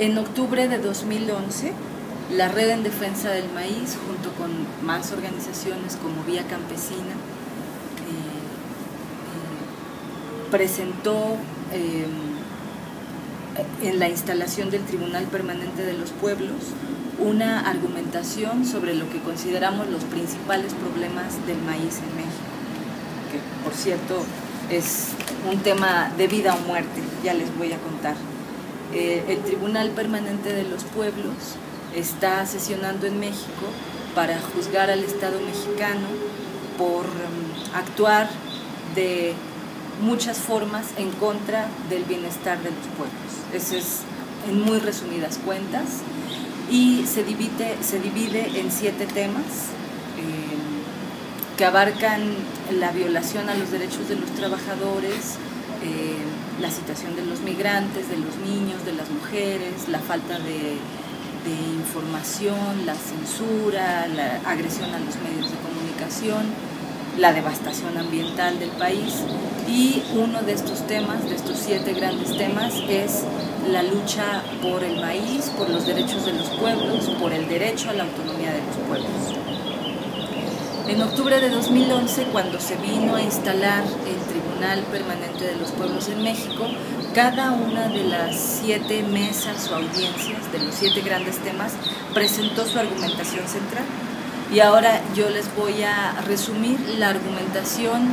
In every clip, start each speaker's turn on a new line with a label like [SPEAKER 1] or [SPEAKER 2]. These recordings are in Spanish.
[SPEAKER 1] En octubre de 2011, la Red en Defensa del Maíz, junto con más organizaciones como Vía Campesina, presentó en la instalación del Tribunal Permanente de los Pueblos una argumentación sobre lo que consideramos los principales problemas del maíz en México, que por cierto es un tema de vida o muerte, ya les voy a contar. El Tribunal Permanente de los Pueblos está sesionando en México para juzgar al Estado mexicano por actuar de muchas formas en contra del bienestar de los pueblos. Eso es en muy resumidas cuentas, y se divide en 7 temas que abarcan la violación a los derechos de los trabajadores, la situación de los migrantes, de los niños, de las mujeres, la falta de información, la censura, la agresión a los medios de comunicación, la devastación ambiental del país. Y uno de estos temas, de estos 7 grandes temas, es la lucha por el maíz, por los derechos de los pueblos, por el derecho a la autonomía de los pueblos. En octubre de 2011, cuando se vino a instalar el Tribunal Permanente de los Pueblos en México, cada una de las 7 mesas o audiencias de los 7 grandes temas presentó su argumentación central. Y ahora yo les voy a resumir la argumentación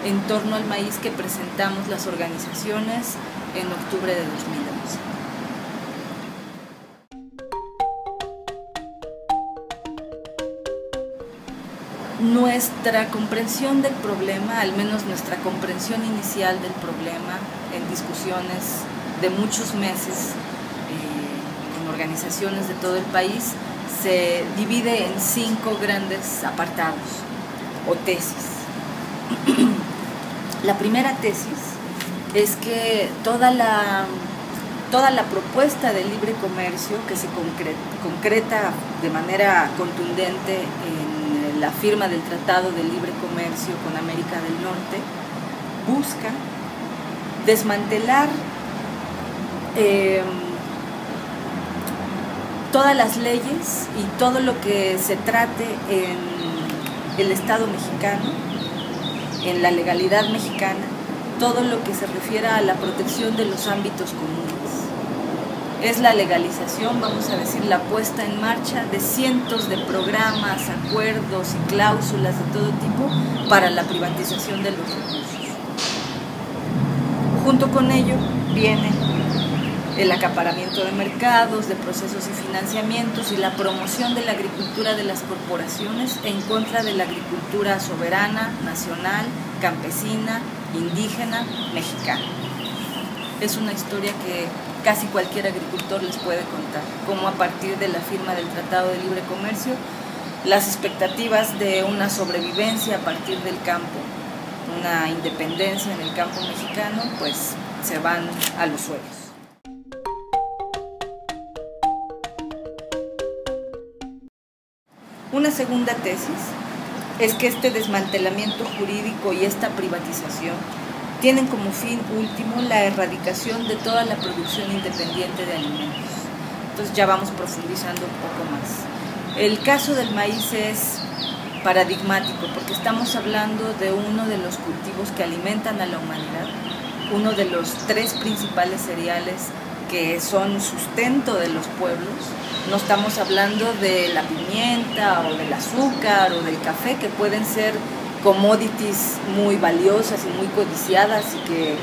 [SPEAKER 1] en torno al maíz que presentamos las organizaciones en octubre de 2011. Nuestra comprensión del problema, al menos nuestra comprensión inicial del problema, en discusiones de muchos meses con organizaciones de todo el país, se divide en 5 grandes apartados o tesis. La primera tesis es que toda la propuesta de libre comercio que se concreta de manera contundente en la firma del Tratado de Libre Comercio con América del Norte busca desmantelar todas las leyes y todo lo que se trate en el Estado mexicano, en la legalidad mexicana, todo lo que se refiera a la protección de los ámbitos comunes. Es la legalización, vamos a decir, la puesta en marcha de cientos de programas, acuerdos y cláusulas de todo tipo para la privatización de los recursos. Junto con ello viene el acaparamiento de mercados, de procesos y financiamientos y la promoción de la agricultura de las corporaciones en contra de la agricultura soberana, nacional, campesina, indígena, mexicana. Es una historia que casi cualquier agricultor les puede contar, cómo a partir de la firma del Tratado de Libre Comercio, las expectativas de una sobrevivencia a partir del campo, una independencia en el campo mexicano, pues se van a los suelos. Una segunda tesis es que este desmantelamiento jurídico y esta privatización tienen como fin último la erradicación de toda la producción independiente de alimentos. Entonces ya vamos profundizando un poco más. El caso del maíz es paradigmático porque estamos hablando de uno de los cultivos que alimentan a la humanidad, uno de los 3 principales cereales que son sustento de los pueblos. No estamos hablando de la pimienta o del azúcar o del café, que pueden ser commodities muy valiosas y muy codiciadas y que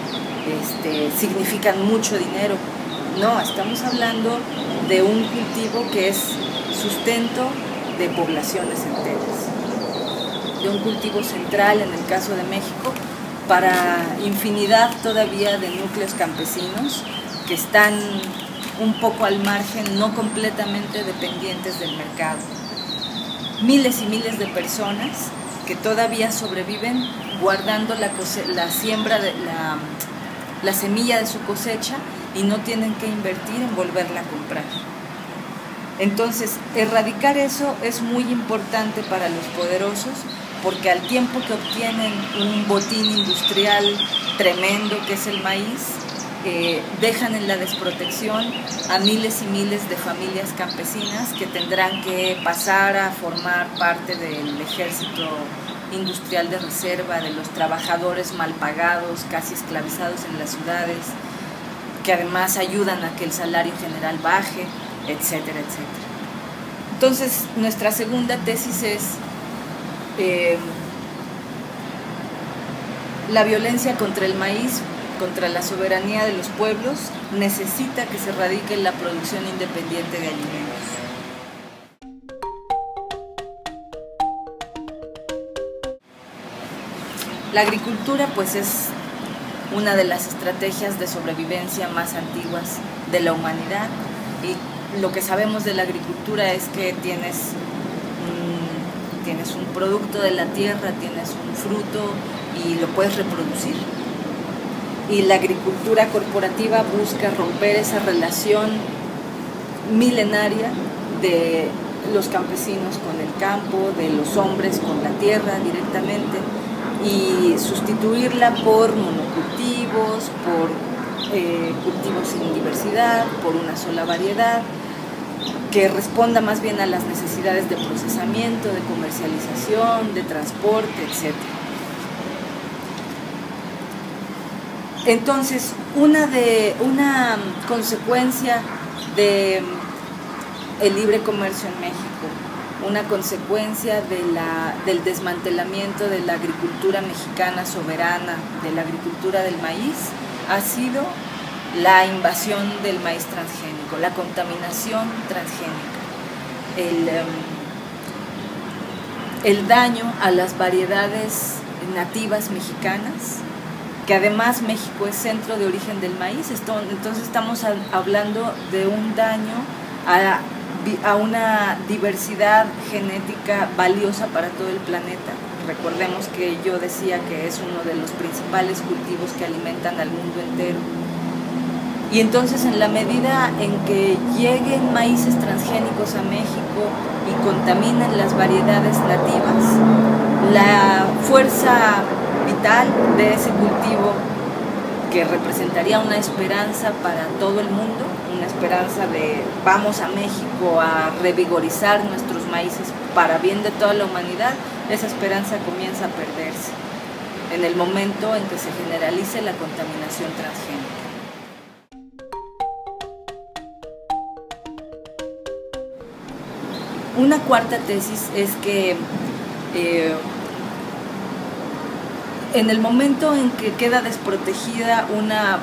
[SPEAKER 1] significan mucho dinero. No, estamos hablando de un cultivo que es sustento de poblaciones enteras, de un cultivo central en el caso de México para infinidad todavía de núcleos campesinos que están un poco al margen, no completamente dependientes del mercado. Miles y miles de personas que todavía sobreviven guardando la siembra de la semilla de su cosecha y no tienen que invertir en volverla a comprar. Entonces, erradicar eso es muy importante para los poderosos, porque al tiempo que obtienen un botín industrial tremendo que es el maíz, dejan en la desprotección a miles y miles de familias campesinas que tendrán que pasar a formar parte del ejército industrial de reserva, de los trabajadores mal pagados, casi esclavizados en las ciudades, que además ayudan a que el salario general baje, etcétera, etcétera. Entonces, nuestra segunda tesis es la violencia contra el maíz, contra la soberanía de los pueblos, necesita que se radique en la producción independiente de alimentos. La agricultura pues es una de las estrategias de sobrevivencia más antiguas de la humanidad, y lo que sabemos de la agricultura es que tienes un producto de la tierra, tienes un fruto y lo puedes reproducir. Y la agricultura corporativa busca romper esa relación milenaria de los campesinos con el campo, de los hombres con la tierra directamente, y sustituirla por monocultivos, por cultivos sin diversidad, por una sola variedad, que responda más bien a las necesidades de procesamiento, de comercialización, de transporte, etc. Entonces, una consecuencia del libre comercio en México, una consecuencia del desmantelamiento de la agricultura mexicana soberana, de la agricultura del maíz, ha sido la invasión del maíz transgénico, la contaminación transgénica, el daño a las variedades nativas mexicanas, que además México es centro de origen del maíz. Entonces estamos hablando de un daño a una diversidad genética valiosa para todo el planeta. Recordemos que yo decía que es uno de los principales cultivos que alimentan al mundo entero. Y entonces, en la medida en que lleguen maíces transgénicos a México y contaminen las variedades nativas, la fuerza vital de ese cultivo, que representaría una esperanza para todo el mundo, una esperanza de vamos a México a revigorizar nuestros maíces para bien de toda la humanidad, esa esperanza comienza a perderse en el momento en que se generalice la contaminación transgénica. Una cuarta tesis es que en el momento en que queda desprotegida una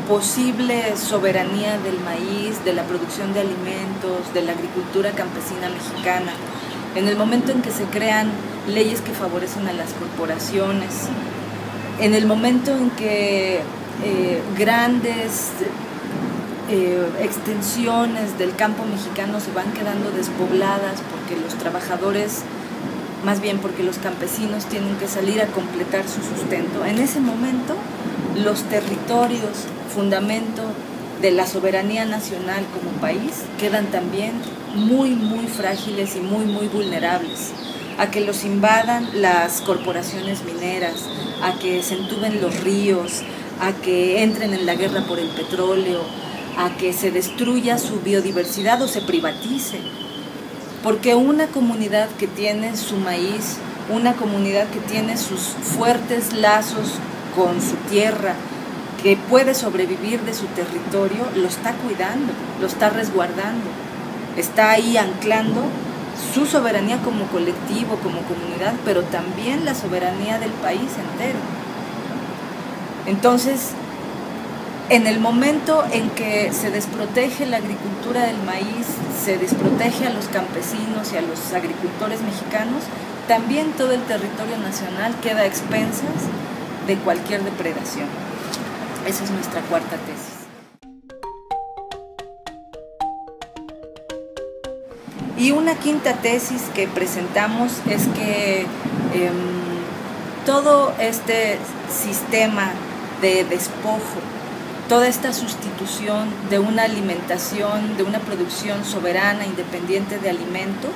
[SPEAKER 1] posible soberanía del maíz, de la producción de alimentos, de la agricultura campesina mexicana, en el momento en que se crean leyes que favorecen a las corporaciones, en el momento en que grandes extensiones del campo mexicano se van quedando despobladas porque los trabajadores, más bien porque los campesinos tienen que salir a completar su sustento, en ese momento los territorios, fundamento de la soberanía nacional como país, quedan también muy, muy frágiles y muy, muy vulnerables a que los invadan las corporaciones mineras, a que se entuben los ríos, a que entren en la guerra por el petróleo, a que se destruya su biodiversidad o se privatice. Porque una comunidad que tiene su maíz, una comunidad que tiene sus fuertes lazos con su tierra, que puede sobrevivir de su territorio, lo está cuidando, lo está resguardando, está ahí anclando su soberanía como colectivo, como comunidad, pero también la soberanía del país entero. Entonces, en el momento en que se desprotege la agricultura del maíz, se desprotege a los campesinos y a los agricultores mexicanos, también todo el territorio nacional queda a expensas de cualquier depredación. Esa es nuestra cuarta tesis. Y una quinta tesis que presentamos es que todo este sistema de despojo, toda esta sustitución de una alimentación, de una producción soberana, independiente de alimentos,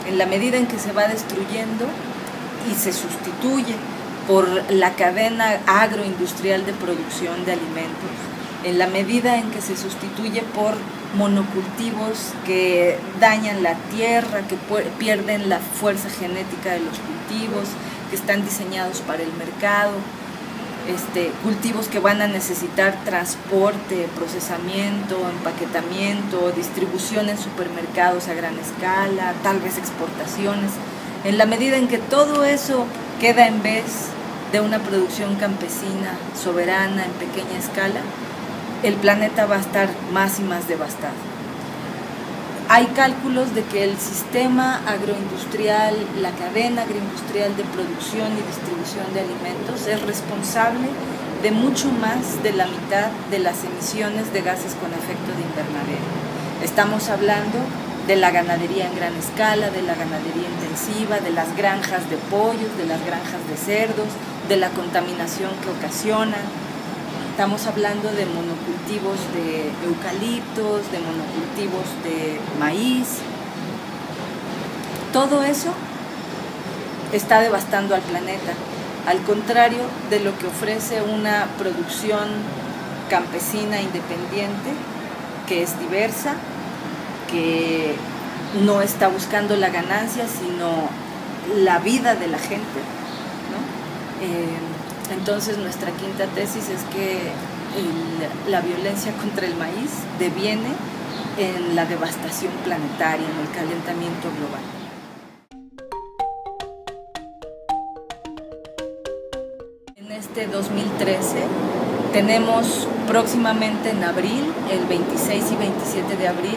[SPEAKER 1] en la medida en que se va destruyendo y se sustituye por la cadena agroindustrial de producción de alimentos, en la medida en que se sustituye por monocultivos que dañan la tierra, que pierden la fuerza genética de los cultivos, que están diseñados para el mercado, cultivos que van a necesitar transporte, procesamiento, empaquetamiento, distribución en supermercados a gran escala, tal vez exportaciones. En la medida en que todo eso queda en vez de una producción campesina, soberana, en pequeña escala, el planeta va a estar más y más devastado. Hay cálculos de que el sistema agroindustrial, la cadena agroindustrial de producción y distribución de alimentos es responsable de mucho más de la mitad de las emisiones de gases con efecto de invernadero. Estamos hablando de la ganadería en gran escala, de la ganadería intensiva, de las granjas de pollos, de las granjas de cerdos, de la contaminación que ocasionan. Estamos hablando de monocultivos de eucaliptos, de monocultivos de maíz. Todo eso está devastando al planeta, al contrario de lo que ofrece una producción campesina independiente, que es diversa, que no está buscando la ganancia, sino la vida de la gente, ¿no? Entonces nuestra quinta tesis es que la violencia contra el maíz deviene en la devastación planetaria, en el calentamiento global. En este 2013 tenemos próximamente en abril, el 26 y 27 de abril,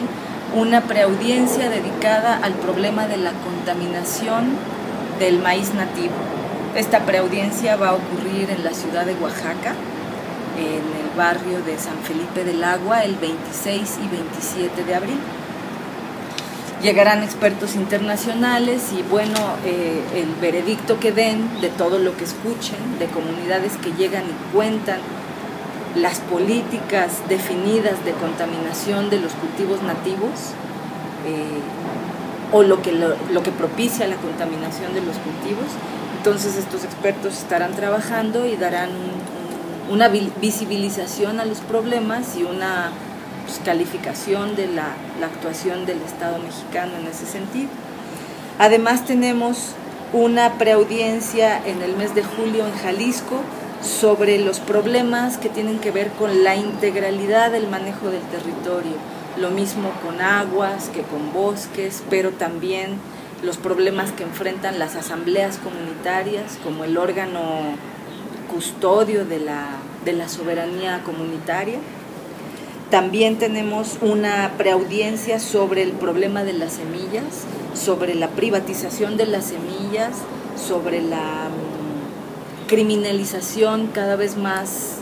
[SPEAKER 1] una preaudiencia dedicada al problema de la contaminación del maíz nativo. Esta preaudiencia va a ocurrir en la ciudad de Oaxaca, en el barrio de San Felipe del Agua, el 26 y 27 de abril. Llegarán expertos internacionales y bueno, el veredicto que den de todo lo que escuchen, de comunidades que llegan y cuentan las políticas definidas de contaminación de los cultivos nativos, o lo que propicia la contaminación de los cultivos. Entonces estos expertos estarán trabajando y darán una visibilización a los problemas y una calificación de la actuación del Estado mexicano en ese sentido. Además tenemos una preaudiencia en el mes de julio en Jalisco sobre los problemas que tienen que ver con la integralidad del manejo del territorio, lo mismo con aguas que con bosques, pero también los problemas que enfrentan las asambleas comunitarias como el órgano custodio de la soberanía comunitaria. También tenemos una preaudiencia sobre el problema de las semillas, sobre la privatización de las semillas, sobre la criminalización cada vez más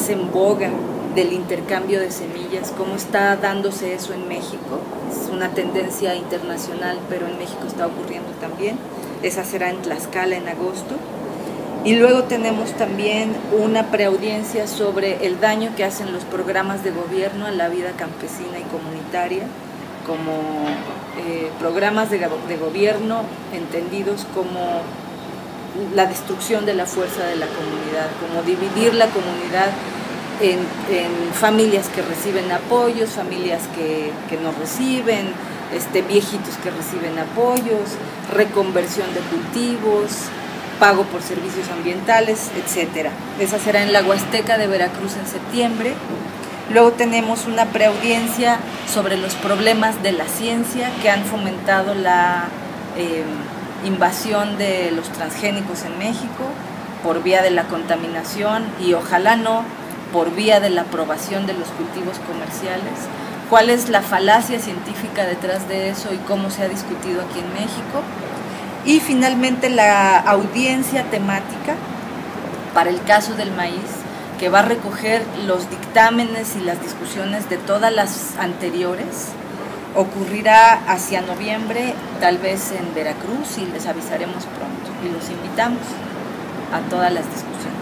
[SPEAKER 1] en boga del intercambio de semillas, cómo está dándose eso en México. Es una tendencia internacional, pero en México está ocurriendo también. Esa será en Tlaxcala en agosto. Y luego tenemos también una preaudiencia sobre el daño que hacen los programas de gobierno a la vida campesina y comunitaria, como programas de gobierno entendidos como la destrucción de la fuerza de la comunidad, como dividir la comunidad en familias que reciben apoyos, familias que no reciben, viejitos que reciben apoyos, reconversión de cultivos, pago por servicios ambientales, etc. Esa será en la Huasteca de Veracruz en septiembre. Luego tenemos una preaudiencia sobre los problemas de la ciencia que han fomentado la invasión de los transgénicos en México por vía de la contaminación y ojalá no por vía de la aprobación de los cultivos comerciales. ¿Cuál es la falacia científica detrás de eso y cómo se ha discutido aquí en México? Y finalmente la audiencia temática para el caso del maíz, que va a recoger los dictámenes y las discusiones de todas las anteriores. Ocurrirá hacia noviembre, tal vez en Veracruz, y les avisaremos pronto. Y los invitamos a todas las discusiones.